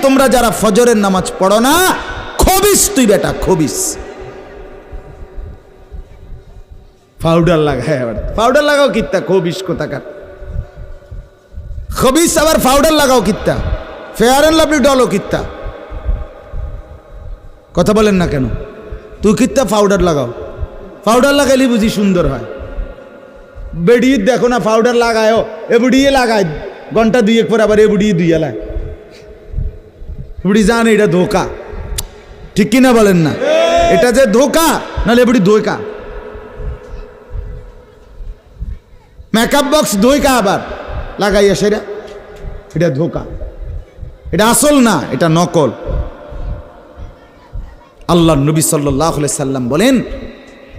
তোমরা যারা ফজরের নামাজ পড়ো না, খবিস তুই বেটা, খবিস। পাউডার লাগায়, আবার পাউডার লাগাও কিত্তা, খবিস কোথাকার খবিস, আবার পাউডার লাগাও কিত্তা, ফেয়ার অ্যান্ড লাভলি ডলও কিত্তা। কথা বলেন না কেন? তুই কিত্তা পাউডার লাগাও, পাউডার লাগাইলে বুঝি সুন্দর হয়। বেড়িয়ে দেখো না পাউডার লাগায়ও, এ বুড়িয়ে লাগায় ঘন্টা দুয়েক পর আবার এ বুড়িয়ে দুইয়া লায়, বুড়ি জানে এটা ধোকা, ঠিক কিনা বলেন না? এটা যে ধোকা, নাহলে বুড়ি ধোকা। মেকআপ বক্স ধোকা আবার লাগাইয়া সেটা, এটা ধোকা, এটা আসল না, এটা নকল। আল্লাহ নবী সাল্লাল্লাহু আলাইহি সাল্লাম বলেন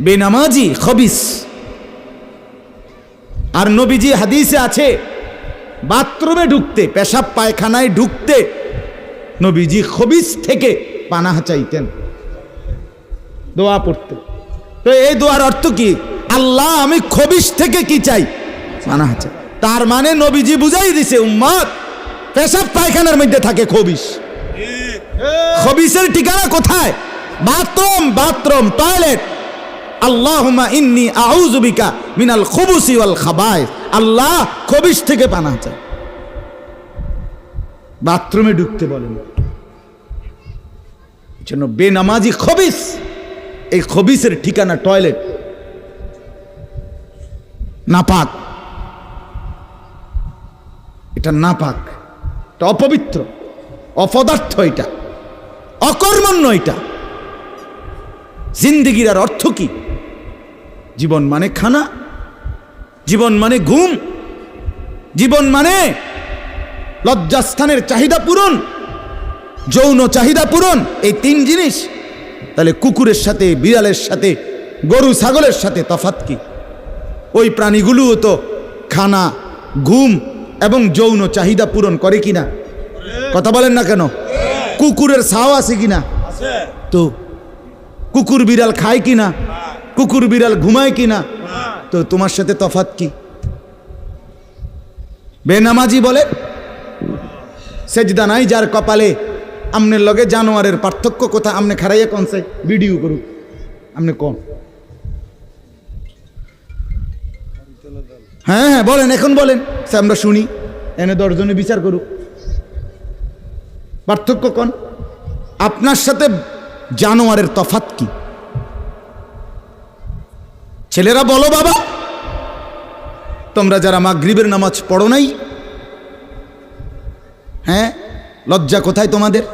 বেনামাজি খবিস। আর নবীজি হাদিসে আছে বাথরুমে ঢুকতে, পেশাব পায়খানায় ঢুকতে নবীজি খবিস থেকে পানাহ চাইতেন, দোয়া পড়তেন। তো এই দোয়ার অর্থ কি? আল্লাহ আমি খবিস থেকে কি চাই? পানাহ চাই। তার মানে নবীজি বুঝাই দিছে উম্মত, পেশাব পায়খানার মধ্যে থাকে খবিস। খবিসের ঠিকানা কোথায়? Bathroom, bathroom, toilet. আল্লাহুম্মা ইন্নী আউযু বিকা মিনাল খুবুসি ওয়াল খাবায়েস। আল্লাহ খবিস থেকে পানাহ চাই। বাথরুমে ঢুকতে বলেন, জন্য বেনামাজি খবিস। এই খবিসের ঠিকানা টয়লেট, নাপাক, এটা নাপাক, এটা অপবিত্র, অপদার্থ, এটা অকর্মণ্য। এটা জিন্দেগির আর অর্থ কি? জীবন মানে খানা, জীবন মানে ঘুম, জীবন মানে লজ্জাস্থানের চাহিদা পূরণ, যৌন চাহিদা পূরণ, এই তিন জিনিস। তাহলে কুকুরের সাথে, বিড়ালের সাথে, গরু ছাগলের সাথে তফাৎ কি? ওই প্রাণীগুলোও তো খানা, ঘুম এবং যৌন চাহিদা পূরণ করে কিনা? কথা বলেন না কেন? কুকুরের ছাও আছে কিনা? তো কুকুর বিড়াল খায় কিনা? কুকুর বিড়াল ঘুমায় কিনা? তো তোমার সাথে তফাৎ কি? বেনামাজি বলে সেজদা নাই যার কপালে, আমনের লগে জানোয়ারের পার্থক্য কোথায়? আমনে খারাইয়া কোনছে ভিডিও করুক, আমনে কোন? হ্যাঁ হ্যাঁ বলেন, এখন বলেন, আমরা শুনি, এনে 10 জনে বিচার করুক, পার্থক্য কোন? আপনার সাথে জানোয়ারের তফাৎ কি? ছেলেরা বলো বাবা, তোমরা যারা মাগরিবের নামাজ পড়ো নাই, হ্যাঁ, লজ্জা কোথায় তোমাদের?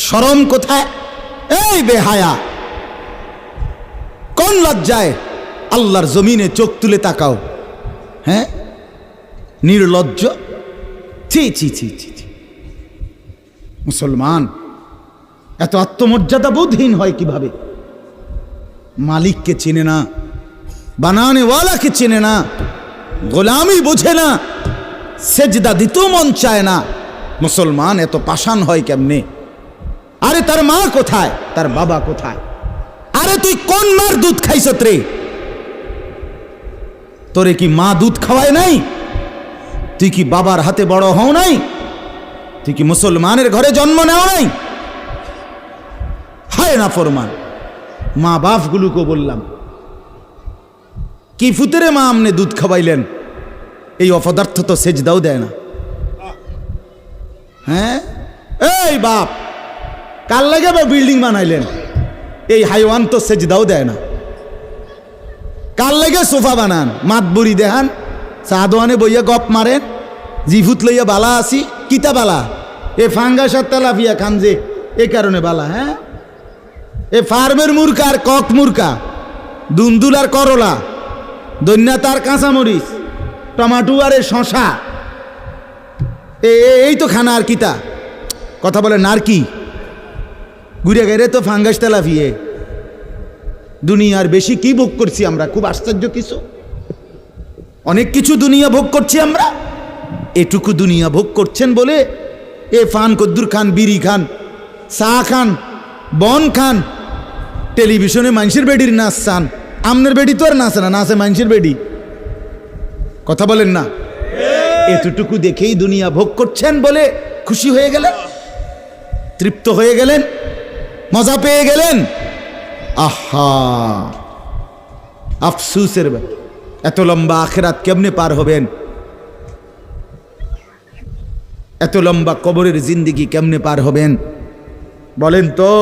শরম কোথায়? এই বেহায়া, কোন লজ্জায় আল্লাহর জমিনে চোখ তুলে তাকাও? হ্যাঁ, নির্লজ্জ, ছি ছি ছি ছি। মুসলমান এত আত্মমর্যাদা বোধহীন হয় কিভাবে? মালিককে চেনে না, বানানেওয়ালাকে চেনে না, গোলামি বোঝে না, সেজদা দিতেও মন চায় না। মুসলমান এত পাষাণ হয় কেমনে? আরে তার মা কোথায়? তার বাবা কোথায়? আরে তুই কোন মার দুধ খাইছ রে? তোরে কি মা দুধ খাওয়ায় নাই? তুই কি বাবার হাতে বড় হও নাই? তুই কি মুসলমানের ঘরে জন্ম নেও নাই? হায় না ফরমান। মা বাপগুলোকে বললাম, কি ফুতেরে মা আমনে দুধ খাওয়াইলেন? এই অপদার্থ তো সেজদাও দেয় না। হ্যাঁ, এই বাপ, কাল লাগে বা বিল্ডিং বানাইলেন? এই হাইওয়ান তো সেজদাও দেয় না। কাল লাগে সোফা বানান, মাতবুরি দেখান, সাদওয়ানে বইয়া গপ মারেন, জিফুত লইয়া বালা আসি, কিতা বালা? এ ফাঙ্গাস আর তেলাপিয়া খান যে, এ কারণে বালা। হ্যাঁ, এ ফার্মের মুরকা আর কক মুরকা, দুন্দুল আর করলা, দৈন্যাত আর কাঁচামরিচ, টমাটো আর এ শশা, এই তো খানা। আর কিতা কথা বলে? নারকি ঘুরে গেলে তো ফাঙ্গাস তেলাপিয়ে। দুনিয়ার বেশি কি ভোগ করছি আমরা? খুব আশ্চর্য কিছু, অনেক কিছু দুনিয়া ভোগ করছি আমরা। এটুকু দুনিয়া ভোগ করছেন বলে এ ফান কদ্দুর খান, বিড়ি খান, চা খান, বন খান, টেলিভিশনে মানুষের বেডির নাচ চান। আমনের বেডি তো আর নাচে না, নাচে মানুষের বেডি। কথা বলেন না? এতটুকু দেখেই দুনিয়া ভোগ করছেন বলে খুশি হয়ে গেলেন। তৃপ্ত হয়ে গেলেন, মজা পেয়ে গেলেন। আহা, আফসুসের ব্যাপার। এত লম্বা আখিরাত কেমনে পার হবেন? এত লম্বা কবরের জিন্দেগি কেমনে পার হবেন বলেন তো?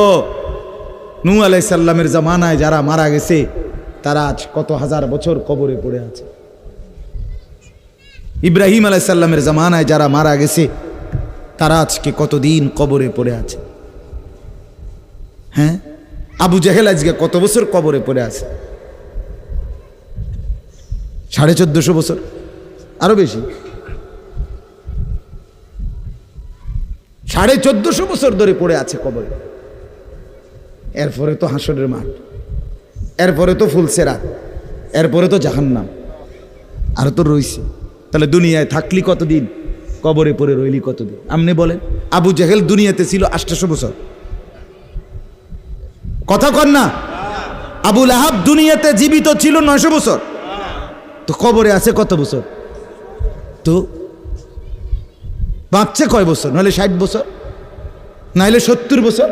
নূহ আলাইহিস সালামের জামানায় যারা মারা গেছে তারা আজ কত হাজার বছর কবরে পড়ে আছে। ইব্রাহিম আলাইহিস সালামের জামানায় যারা মারা গেছে তারা আজকে কতদিন কবরে পড়ে আছে। হ্যাঁ, আবু জেহেল আজকে কত বছর কবরে পড়ে আছে? 1450 বছর, আরো বেশি, 1450 বছর ধরে পড়ে আছে কবরে। এরপরে তো হাসরের মাঠ, এরপরে তো ফুলসেরাত, এরপরে তো জাহান্নাম, আর তো রইছে। তাহলে দুনিয়ায় থাকলি কতদিন, কবরে পড়ে রইলি কতদিন? আপনি বলেন। আবু জেহেল দুনিয়াতে ছিল 800 বছর, কথা কন না? আবু লাহাব দুনিয়াতে জীবিত ছিল 900 বছর, তো কবরে আছে কত বছর? তো বাঁচছে কয় বছর? নাহলে 60 বছর, নাহলে 70 বছর,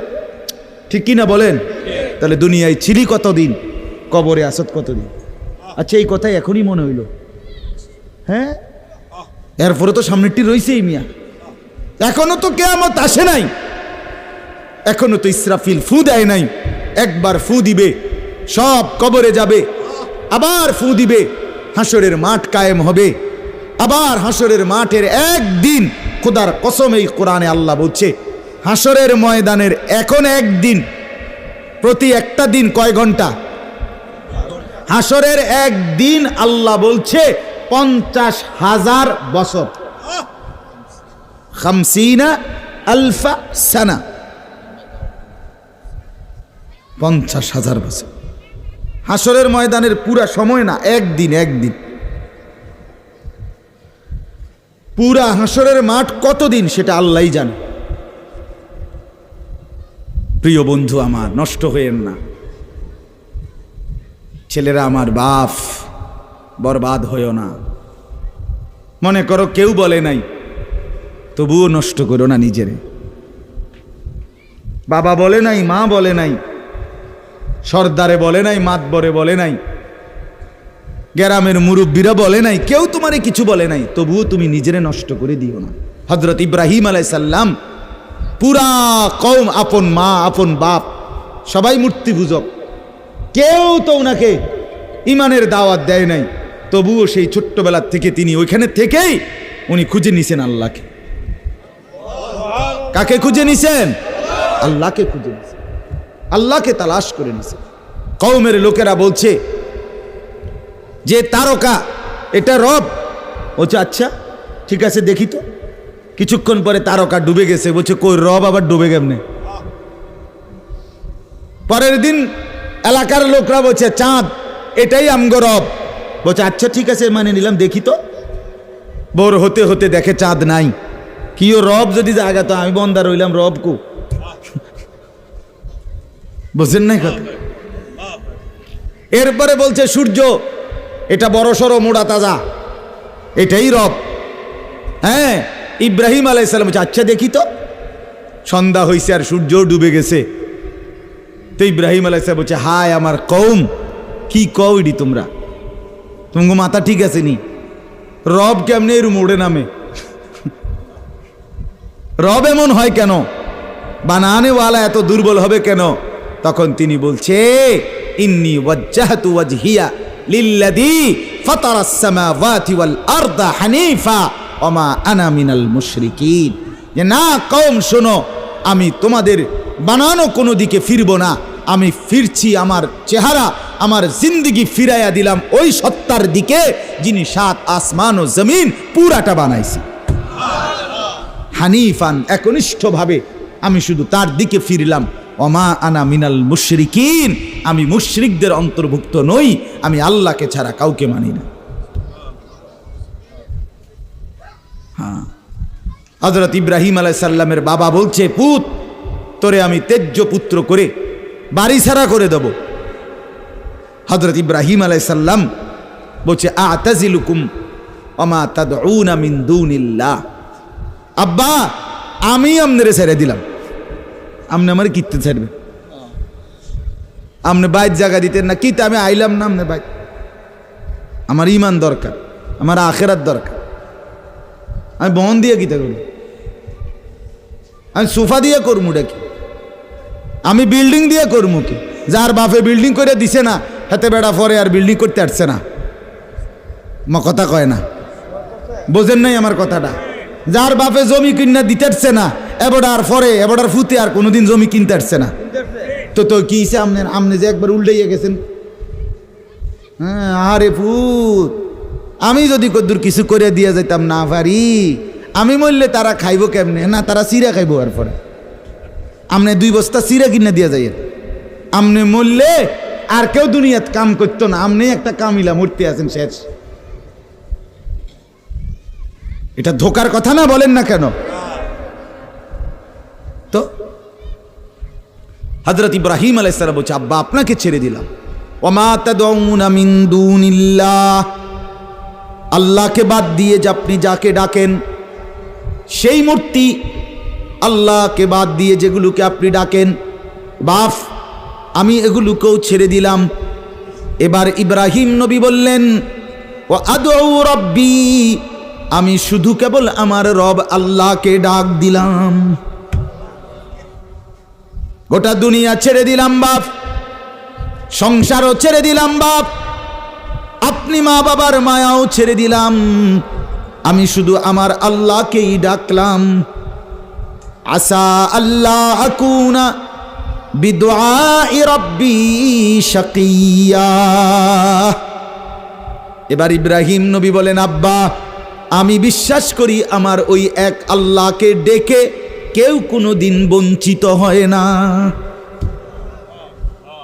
ঠিক কিনা বলেন? তাহলে দুনিয়ায় ছিলি কতদিন, কবরে আসত কতদিন? আচ্ছা, এই কথাই এখনই মনে হইল। হ্যাঁ, এরপরে তো সামনেরটি রয়েছেই মিয়া, এখনো তো কিয়ামত আসে নাই, এখনো তো ইসরাফিল ফু দেয় নাই। একবার ফু দিবে, সব কবরে যাবে, আবার ফু দিবে, হাসরের মাঠ কায়েম হবে। আবার হাসরের মাঠের একদিন, খোদার কসম এই কোরআনে আল্লাহ বলছে, হাসরের ময়দানের এখন একদিন, প্রতি একটা দিন কয় ঘন্টা? হাসরের একদিন আল্লাহ বলছে 50,000 বছর, 50,000 সানা, 50,000 বছর। হাসরের ময়দানের পুরা সময় না, একদিন, একদিন। পুরা হাসরের মাঠ কতদিন সেটা আল্লাহই জানে। প্রিয় বন্ধু আমার, নষ্ট হয়েন না। ছেলেরা আমার, বাপ, বরবাদ হইও না। মনে করো কেউ বলে নাই, তবুও নষ্ট করো না নিজেরে। বাবা বলে নাই, মা বলে নাই, সর্দারে বলে নাই, মাতবরে বলে নাই, গ্রামের মুরব্বীরা বলে নাই, কেউ তোমারে কিছু বলে নাই, তবুও তুমি নিজেরে নষ্ট করে দিও না। হযরত ইব্রাহিম আলাইহিস সালাম, পুরা কওম, আপন মা, আপন বাপ, সবাই মূর্তি পূজক, কেউ তো ওনাকে ইমানের দাওয়াত দেয় নাই, তবুও সেই ছোট্টবেলা থেকে তিনি ওইখানে থেকেই উনি খুঁজে নিছেন আল্লাহকে। কাকে খুঁজে নিছেন? আল্লাহকে খুঁজে নিছেন, আল্লাহকে তালাশ করে নিছেন। কওমের লোকেরা বলছে যে তারকা এটা রব। বলছে আচ্ছা ঠিক আছে, দেখি তো। কিছুক্ষণ পরে তারকা ডুবে গেছে। বলছে কই, রব আবার ডুবে কেমনে? পরের দিন এলাকার লোকরা বলছে চাঁদ, এটাই আমগো রব। বলছে আচ্ছা ঠিক আছে, মানে নিলাম, দেখি তো। ভোর হতে হতে দেখে চাঁদ নাই। কি ও রব যদি জায়গা, তো আমি বন্দা রইলাম, রব কু? বুঝেন নাই কথা? এরপরে বলছে সূর্য, এটা বড় সড়ো মোড়া তাজা, এটাই রব। হ্যাঁ, ইব্রাহিম আলাইহিস সালাম বলছে আচ্ছা দেখি তো। সন্ধ্যা হয়েছে আর সূর্য ডুবে গেছে। তো ইব্রাহিম আলাইহিস সালাম বলছে হায় আমার কওম, কি কও ইডি তোমরা? তোমার মাথা ঠিক আছে নি? রব কেমনে এর মোড়ে নামে? রব এমন হয় কেন? বানানেওয়ালা এত দুর্বল হবে কেন? তখন তিনি বলছে ইন্নী ওয়াজ্জাহতু ওয়াজহিয়া লিল্লাযী ফাতারাস সামাওয়াতি ওয়াল আরদা হানিফা ওয়া মা আনা মিনাল মুশরিকিন। যে না কওম শোনো, আমি তোমাদের বানানো কোনো দিকে ফিরব না, আমি ফিরছি আমার চেহারা, আমার জিন্দেগি ফিরাইয়া দিলাম ওই সত্তার দিকে যিনি 7 আসমান ও জমিন পুরাটা বানাইছে। হানিফান, একনিষ্ঠভাবে আমি শুধু তার দিকে ফিরলাম। ওমা আনা মিনাল মুশরিকিন, আমি মুশরিকদের অন্তর্ভুক্ত নই, আমি আল্লাহকে ছাড়া কাউকে মানি না। হ্যাঁ, হযরত ইব্রাহিম আলাইহিস সালামের বাবা বলছে পুত, তোরে আমি তেজ্য পুত্র করে বাড়ি ছাড়া করে দেব। হযরত ইব্রাহিম আলাইহিস সালাম বলছে আ'তাজিলুকুম ওমা তাদউনা মিন দুনিল্লাহ। আব্বা, আমি আপনারে ছেড়ে দিলাম, আপনি আমার কিনতে ছাড়বে, আপনি বাইর জায়গা দিতেন না, কিতে আমি আইলাম না আপনি বাইর। আমার ইমান দরকার, আমার আখেরাত দরকার। আমি বহন দিয়ে কিতা করি, আমি সোফা দিয়ে করবো কি, আমি বিল্ডিং দিয়ে করবো কি? যার বাপে বিল্ডিং করে দিছে না হাতে বেড়া পরে আর বিল্ডিং করতে আসছে না, মা কথা কয় না, বোঝেন নাই আমার কথাটা? যার বাপে জমি কিনা দিতে আসছে না এবারে পরে এবারে ফুতে আর কোনোদিন জমি কিনতে আসছে না, তো তো কি আপনি যে একবার উল্টাইয়া গেছেন। হ্যাঁ, আরে ফুত, আমি যদি কদ্দুর কিছু করে দিয়ে যাইতাম না পারি, আমি মরলে তারা খাইব কেমনে? না, তারা চিরা খাইব। আর পরে আপনি 2 বস্তা চিরা কিনে দিয়ে যাই, আপনি মরলে আর কেউ দুনিয়াত কাম করতো না, আপনি একটা কামিলা মূর্তি আছেন শেষ। এটা ধোকার কথা না, বলেন না কেন? তো হযরত ইব্রাহিম আলাইহিস সালাম বলছে, আব্বা আপনাকে ছেড়ে দিলাম। ওমা তাদউনা মিন দুনিল্লাহ, আল্লাহকে বাদ দিয়ে যে আপনি যাকে ডাকেন সেই মূর্তি, আল্লাহকে বাদ দিয়ে যেগুলোকে আপনি ডাকেন, বাপ আমি এগুলোকেও ছেড়ে দিলাম। এবার ইব্রাহিম নবী বললেন, ও আদউ রব্বি, আমি শুধু কেবল আমার রব আল্লাহকে ডাক দিলাম। গোটা দুনিয়া ছেড়ে দিলাম বাপ, সংসারও ছেড়ে দিলাম বাপ, আপনি মা বাবার মায়াও ছেড়ে দিলাম, আমি শুধু আমার আল্লাহকেই ডাকলাম। আসা আল্লাহ আকুনা বিদুআই রব্বি শাকিয়া। এবার ইব্রাহিম নবী বলেন, আব্বা আমি বিশ্বাস করি আমার ওই এক আল্লাহকে ডেকে কেউ কোনোদিন বঞ্চিত হয় না।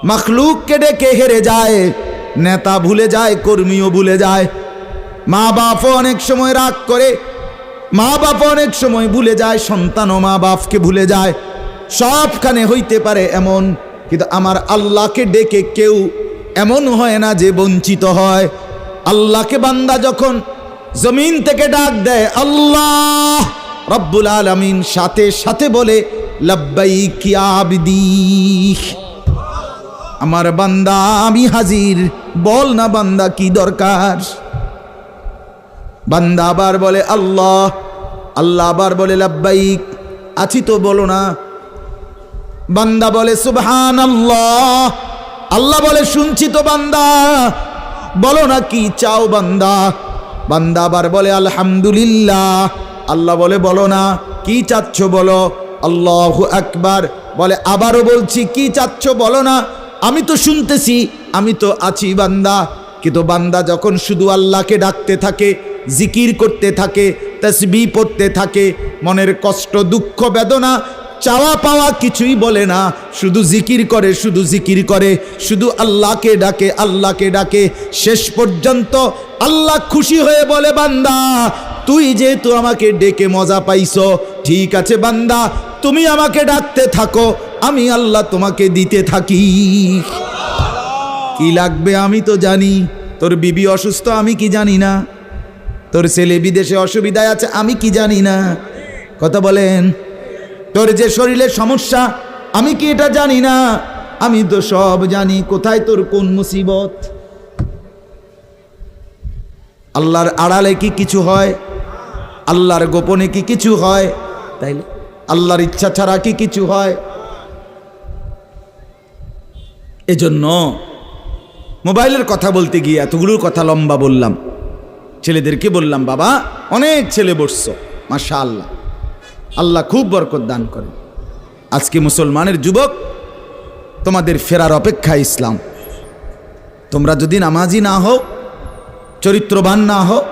মখলুককে ডেকে হেরে যায়, নেতা ভুলে যায়, কর্মীও ভুলে যায়, মা বাপও অনেক সময় রাগ করে, মা বাপ অনেক সময় ভুলে যায়, সন্তানও মা বাপকে ভুলে যায়, সবখানে হইতে পারে এমন, কিন্তু আমার আল্লাহকে ডেকে কেউ এমন হয় না যে বঞ্চিত হয়। আল্লাহকে বান্দা যখন জমিন থেকে ডাক দেয় আল্লাহ রব্বুল আলামিন সাথে সাথে বলে লাব্বাইক ইয়া আবদি, আমার বান্দা আমি হাজির, বল না বান্দা কি দরকার। বান্দা আবার বলে আল্লাহ, আল্লাহ আবার বলে লাব্বাইক, আছি তো বলো না। বান্দা বলে সুবহানাল্লাহ, আল্লাহ বলে শুনছি তো বান্দা, বলো না কি চাও বান্দা। বান্দা আবার বলে আলহামদুলিল্লাহ, আল্লাহ বলে বলো না কি চাচ্ছ বলো। আল্লাহু আকবার, বলে আবারও বলছি কি চাচ্ছ বলো না, আমি তো শুনতেছি, আমি তো আছি বান্দা। কিন্তু বান্দা যখন শুধু আল্লাহকে ডাকতে থাকে, জিকির করতে থাকে, তাসবিহ পড়তে থাকে, মনের কষ্ট দুঃখ বেদনা চাওয়া পাওয়া কিছুই বলে না, শুধু জিকির করে, শুধু জিকির করে, শুধু আল্লাহকে ডাকে, আল্লাহকে ডাকে, শেষ পর্যন্ত আল্লাহ খুশি হয়ে বলে বান্দা তুই যেহেতু আমাকে ডেকে মজা পাইছো, ঠিক আছে বান্দা তুমি আমাকে ডাকতে থাকো, আমি আল্লাহ তোমাকে দিতে থাকি। কি লাগবে আমি তো জানি, তোর বিবি অসুস্থ আমি কি জানি না, তোর ছেলে বিদেশে অসুবিধায় আছে আমি কি জানি না, কথা বলেন। তোর যে শরীরে সমস্যা আমি কি এটা জানি না, আমি তো সব জানি, কোথায় তোর কোন মুসিবত। আল্লাহর আড়ালে কি কিছু হয়, আল্লাহর গোপনে কি কিছু হয়, তাইলে আল্লাহর ইচ্ছা ছাড়া কি কিছু হয়। এজন্য মোবাইলের কথা বলতে গিয়ে এতগুলোর কথা লম্বা বললাম। ছেলেদেরকে বললাম বাবা অনেক ছেলে বসছো, মাশাআল্লাহ, আল্লাহ খুব বরকত দান করে। আজকে মুসলমানের যুবক তোমাদের ফেরার অপেক্ষায় ইসলাম। তোমরা যদি নামাজি না হও, চরিত্রবান না হও,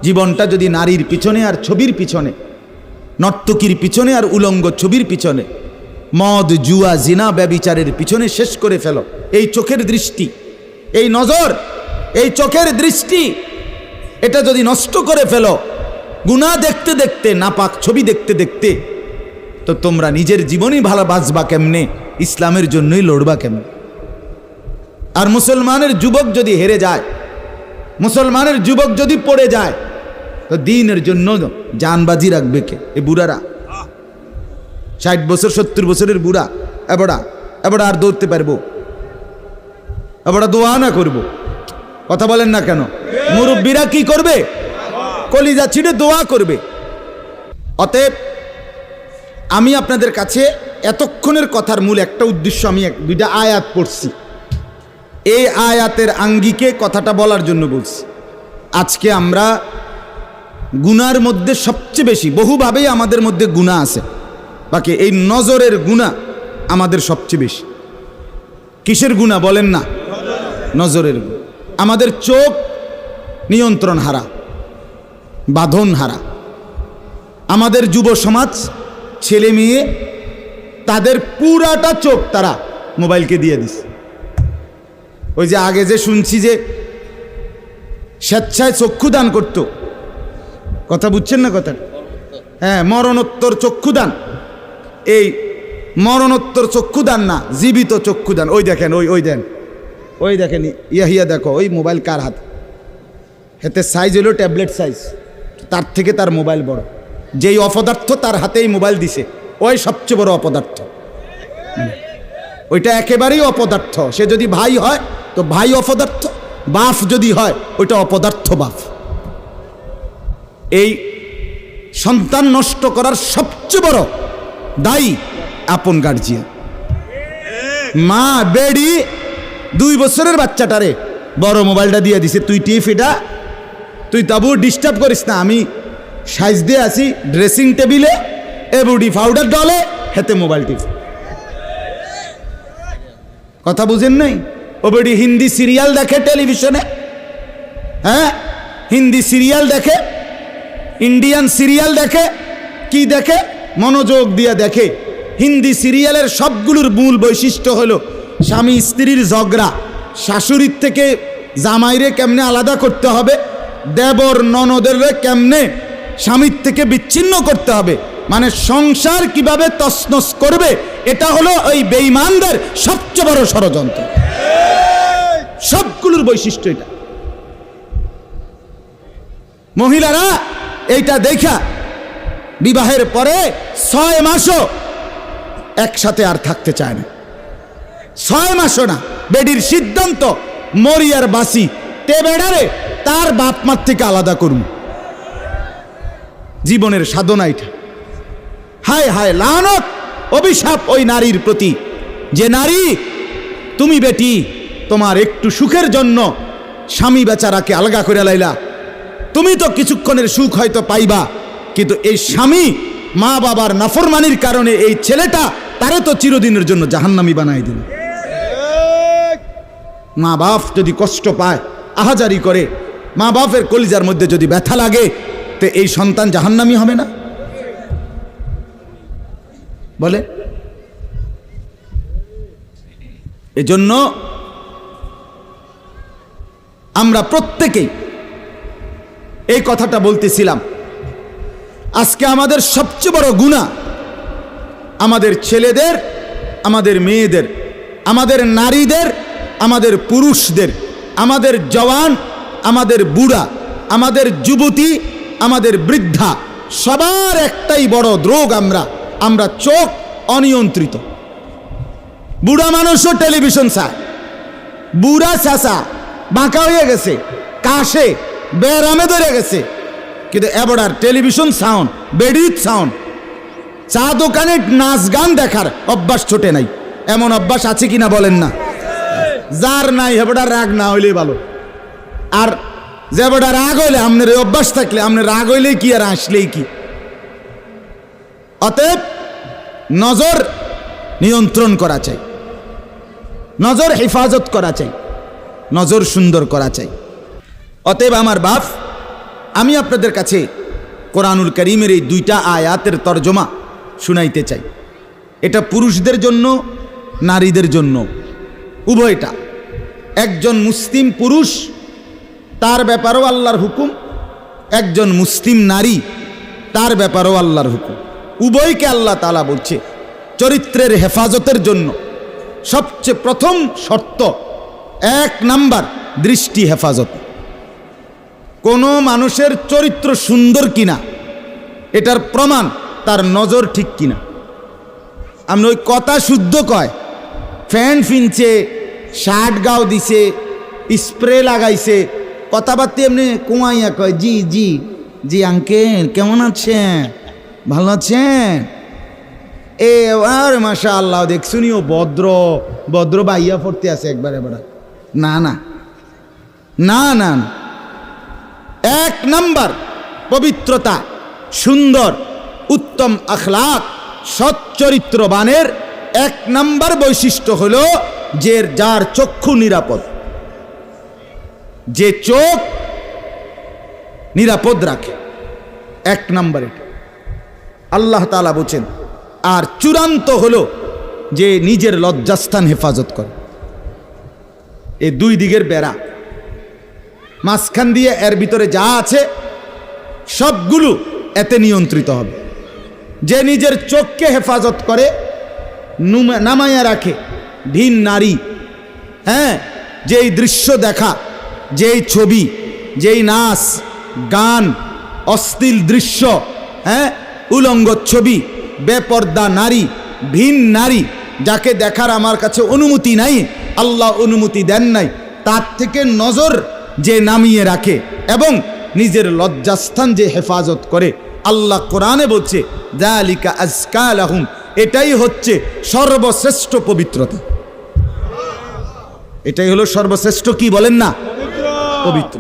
জীবনটা যদি নারীর পিছনে আর ছবির পিছনে, নর্তকীর পিছনে আর উলঙ্গ ছবির পিছনে, মদ জুয়া জিনা ব্যভিচারের পিছনে শেষ করে ফেলো। এই চোখের দৃষ্টি, এই নজর, এই চোখের দৃষ্টি, এটা যদি নষ্ট করে ফেলো, গুনাহ দেখতে দেখতে, নাপাক ছবি দেখতে দেখতে, তো তোমরা নিজের জীবনই ভালো বাঁচবা কেমনে, ইসলামের জন্যই লড়বা কেমনে। আর মুসলমানের যুবক যদি হেরে যায়, মুসলমানের যুবক যদি পড়ে যায়, তো দ্বীনের জন্য জানবাজি রাখবে কে? এই বুড়ারা। 60 বছর 70 বছরের বুড়া, এবারা এবারা আর দৌড়তে পারবো? এবারা দোয়া না করব? কথা বলেন না কেন? মুরব্বীরা কি করবে? কলিজা ছিঁড়ে দোয়া করবে। অতএব আমি আপনাদের কাছে এতক্ষণের কথার মূল একটা উদ্দেশ্য, আমি দুইটা আয়াত পড়ছি, এই আয়াতের আঙ্গিকে কথাটা বলার জন্য বলছি। আজকে আমরা গুনার মধ্যে সবচেয়ে বেশি, বহুভাবেই আমাদের মধ্যে গুনাহ আছে, বাকি এই নজরের গুনাহ আমাদের সবচেয়ে বেশি। কিসের গুনাহ বলেন না? নজরের গুনাহ। আমাদের চোখ নিয়ন্ত্রণ হারা, বাঁধন হারা। আমাদের যুব সমাজ, ছেলে মেয়ে, তাদের পুরাটা চোখ তারা মোবাইলকে দিয়ে দিছে। ওই যে আগে যে শুনছি যে স্বেচ্ছায় চক্ষুদান করত, কথা বুঝছেন না কথা? হ্যাঁ, মরণোত্তর চক্ষুদান। এই মরণোত্তর চক্ষুদান না, জীবিত চক্ষুদান। ওই দেখেন, ওই দেন, ওই দেখেন, ইয়া দেখো, ওই মোবাইল কার হাত, হাতে সাইজ হলো ট্যাবলেট সাইজ, তার থেকে তার মোবাইল বড়। যেই অপদার্থ তার হাতেই মোবাইল দিছে, ওই সবচেয়ে বড় অপদার্থ। ওইটা একেবারেই অপদার্থ। সে যদি ভাই হয় তো ভাই অপদার্থ, বাপ যদি হয় ওইটা অপদার্থ বাপ। এই সন্তান নষ্ট করার সবচেয়ে বড় দায়ী আপন গার্জিয়ান। মা বেডি 2 বছরের বাচ্চাটারে বড় মোবাইলটা দিয়ে দিছে, তুই টিপ এটা, তুই তাবু ডিস্টার্ব করিস না, আমি সাইজ দিয়ে আছি ড্রেসিং টেবিলে, এবুডি পাউডার ডলে, হেতে মোবাইল টিপ। কথা বুঝেন নাই? ও বেডি হিন্দি সিরিয়াল দেখে টেলিভিশনে, হ্যাঁ হিন্দি সিরিয়াল দেখে, ইন্ডিয়ান সিরিয়াল দেখে, কি দেখে? মনোযোগ দিয়ে দেখে। হিন্দি সিরিয়ালের সবগুলোর মূল বৈশিষ্ট্য হলো স্বামী স্ত্রীর ঝগড়া, শাশুড়ির থেকে জামাইরে কেমনে আলাদা করতে হবে, দেবর ননদের কেমনে স্বামীর থেকে বিচ্ছিন্ন করতে হবে, মানে সংসার কিভাবে তছনছ করবে, এটা হলো ওই বেঈমানদের সবচেয়ে বড় ষড়যন্ত্র। সবগুলোর বৈশিষ্ট্য এটা। মহিলারা এইটা দেখা বিবাহের পরে 6 মাসও একসাথে আর থাকতে চায় না। 6 মাসও না। বেডির সিদ্ধান্ত, মরিয়ার বাসি তে বেড়ারে তার বাপ মার থেকে আলাদা করুন। জীবনের সাধনা এটা। হায় হায়, লানত, অভিশাপ ওই নারীর প্রতি, যে নারী তুমি বেটি তোমার একটু সুখের জন্য স্বামী বেচারাকে আলগা করে লাইলা। তুমি তো কিছুক্ষণের সুখ হয়তো পাইবা, কিন্তু এই স্বামী মা বাবার নাফরমানির কারণে এই ছেলেটা তারে তো চিরদিনের জন্য জাহান্নামী বানাই দিল। মা বাপ যদি কষ্ট পায়, আহাজারি করে, মা বাপের কলিজার মধ্যে যদি ব্যথা লাগে, তো এই সন্তান জাহান্নামী হবে না? বলে। এজন্য আমরা প্রত্যেকেই এই কথাটা বলতেছিলাম, আজকে আমাদের সবচেয়ে বড় গুনাহ আমাদের ছেলেদের, আমাদের মেয়েদের, আমাদের নারীদের, আমাদের পুরুষদের, আমাদের জওয়ান, আমাদের বুড়া, আমাদের যুবতী, আমাদের বৃদ্ধা, সবার একটাই বড় রোগ। আমরা চোখ অনিয়ন্ত্রিত। বুড়া মানুষও টেলিভিশন চায়, বুড়া চাচা বাঁকা হয়ে গেছে, কাশে বেরামে ধরে গেছে, কিন্তু এবার টেলিভিশন সাউন্ড, বেডির সাউন্ড, চা দোকানে নাচ গান দেখার অভ্যাস ছোটে নাই। এমন অভ্যাস আছে কিনা বলেন না? যার নাই হেবড়া রাগ না হইলেই ভালো। আর যে বেটা রাগ হইলে, আপনার এই অভ্যাস থাকলে, আপনার রাগ হইলেই কি আর আসলেই কি। অতএব নজর নিয়ন্ত্রণ করা চাই, নজর হেফাজত করা চাই, নজর সুন্দর করা চাই। অতএব আমার বাপ, আমি আপনাদের কাছে কোরআনুল কারীমের এই 2টা আয়াতের তরজমা শুনাইতে চাই। এটা পুরুষদের জন্য, নারীদের জন্য, উভয়টা। একজন মুসলিম পুরুষ, তার ব্যাপারেও আল্লাহর হুকুম, একজন মুসলিম নারী, তার ব্যাপারেও আল্লাহর হুকুম। উভয়কে আল্লাহ তাআলা বলছে চরিত্রের হেফাজতের জন্য সবচেয়ে প্রথম শর্ত, 1 নাম্বার দৃষ্টি হেফাজত। কোনো মানুষের চরিত্র সুন্দর কিনা এটার প্রমাণ তার নজর ঠিক কিনা। আপনি ওই কথা শুদ্ধ কয়, ফ্যান ফিনছে, শার্ট গাও দিছে, স্প্রে লাগাইছে, কথাবার্তা এমনি কুমাইয়া কয় জি জি জি আঙ্কেল কেমন আছেন, ভালো আছেন, এ আর মাশা আল্লাহ দেখছুনিও ভদ্র ভদ্র বাইয়া পড়তে আছে একবার এবার। না না না না, এক নাম্বার পবিত্রতা, সুন্দর উত্তম আখলাক, সচ্চরিত্রবানের এক নাম্বার বৈশিষ্ট্য হলো যে যার চক্ষু নিরাপদ, যে চোখ নিরাপদ রাখে, এক নাম্বার এটা আল্লাহ তাআলা বলেন। আর চূড়ান্ত হলো যে নিজের লজ্জাস্থান হেফাজত করে। এই দুই দিকের বেড়া, মাঝখান দিয়ে এর ভিতরে যা আছে সবগুলো এতে নিয়ন্ত্রিত হবে। যে নিজের চোখকে হেফাজত করে, নামাইয়া রাখে, ভিন নারী, হ্যাঁ, যেই দৃশ্য দেখা, যেই ছবি, যেই নাচ গান, অশ্লীল দৃশ্য, হ্যাঁ, উলঙ্গ ছবি, বেপর্দা নারী, ভিন নারী, যাকে দেখার আমার কাছে অনুমতি নাই, আল্লাহ অনুমতি দেন নাই, তার থেকে নজর যে নামিয়ে রাখে এবং নিজের লজ্জাস্থান যে হেফাজত করে, আল্লাহ কোরআনে বলছে যালিকা আজকা লাহুম, এটাই হচ্ছে সর্বশ্রেষ্ঠ পবিত্রতা। এটাই হলো সর্বশ্রেষ্ঠ কি বলেন না, পবিত্র।